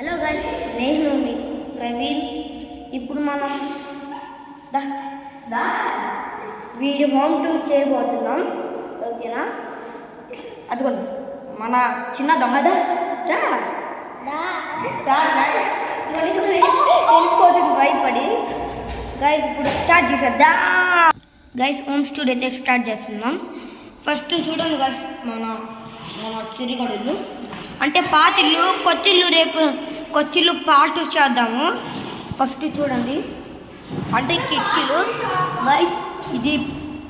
Hello guys, నేను మీ ప్రవీణ్. ఇప్పుడు మనం వీడియో హోమ్ టూర్ చేయబోతున్నాం. ఓకేనా? అదిగోండి మన చిన్న దొంగ వెళ్ళిపోతుంది భయపడి. గైస్ ఇప్పుడు స్టార్ట్ చేసేద్దా. గైస్ హోమ్ స్టూడియో అయితే స్టార్ట్ చేస్తున్నాం. ఫస్ట్ చూడండి గైస్, మన చిరిగడులు అంటే పాతిల్లు కొత్తిల్లు. రేపు కొత్తిల్లు పార్ట్ చేద్దాము. ఫస్ట్ చూడండి అంటే కిటికీలు. గైస్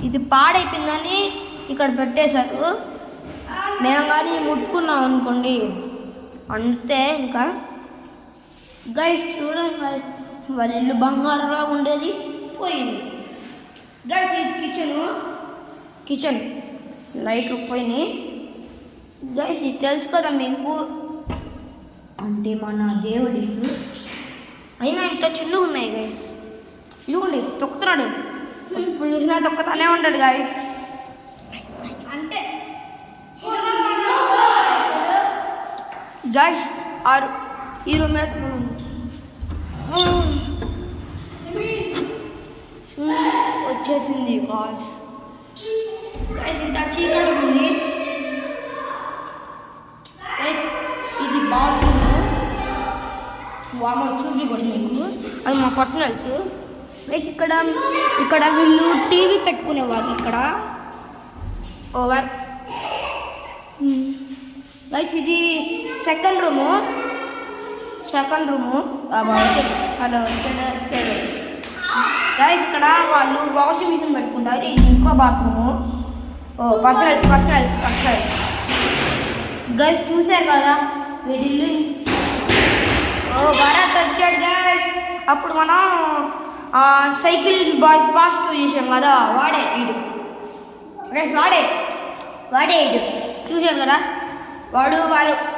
ఇది పాడైపోయిందని ఇక్కడ పెట్టేశారు. మేము కానీ ముట్టుకున్నాం అనుకోండి అంతే. ఇంకా గైస్ చూడండి గైస్, వాళ్ళ ఇల్లు బంగారంగా ఉండేది పోయింది. గైస్ ఇది కిచెన్ లైట్లు పోయినాయి. గైస్ ఇది తెలుసు కదా మీకు, అంటే మన దేవుడి ఇల్లు. అయినా ఇంత చిల్లు ఉన్నాయి గైస్. ఇవ్వండి తొక్కుతున్నాడు, ఇప్పుడు చూసినా తొక్కుతానే ఉంటాడు గైస్. అంటే గైస్ ఈ రూమ్ వచ్చేసింది గైస్. ఇంత చీకటి ఉంది. ఇది బాత్రూమ్. వామ చూపి కూడా మీకు అది మా పర్సనల్స్. గైస్ ఇక్కడ వీళ్ళు టీవీ పెట్టుకునేవారు ఇక్కడ. ఓవర్ గైస్ ఇది సెకండ్ రూము. హలో గైస్ ఇక్కడ వాళ్ళు వాషింగ్ మిషన్ పెట్టుకుంటారు. ఇది ఇంకో బాత్రూము. పర్సనల్స్ గైస్ చూసారు కదా వీడిల్లు. భరత్ వచ్చాడు గైస్. అప్పుడు మనం సైకిల్ బాయ్స్ పాస్ట్ చూసాం కదా, వాడే వీడు గైస్. వాడే వీడు చూసాం కదా. వాడు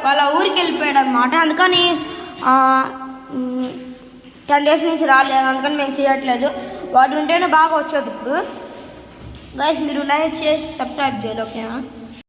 వాళ్ళ ఊరికి వెళ్ళిపోయాడు అనమాట. అందుకని 10 days నుంచి రాలేదు, అందుకని మేము చేయట్లేదు. వాడు ఉంటేనే బాగా వచ్చేది ఇప్పుడు. గైస్ మీరు లైక్ చేసి సబ్స్క్రైబ్ చేయాలి, ఓకేనా?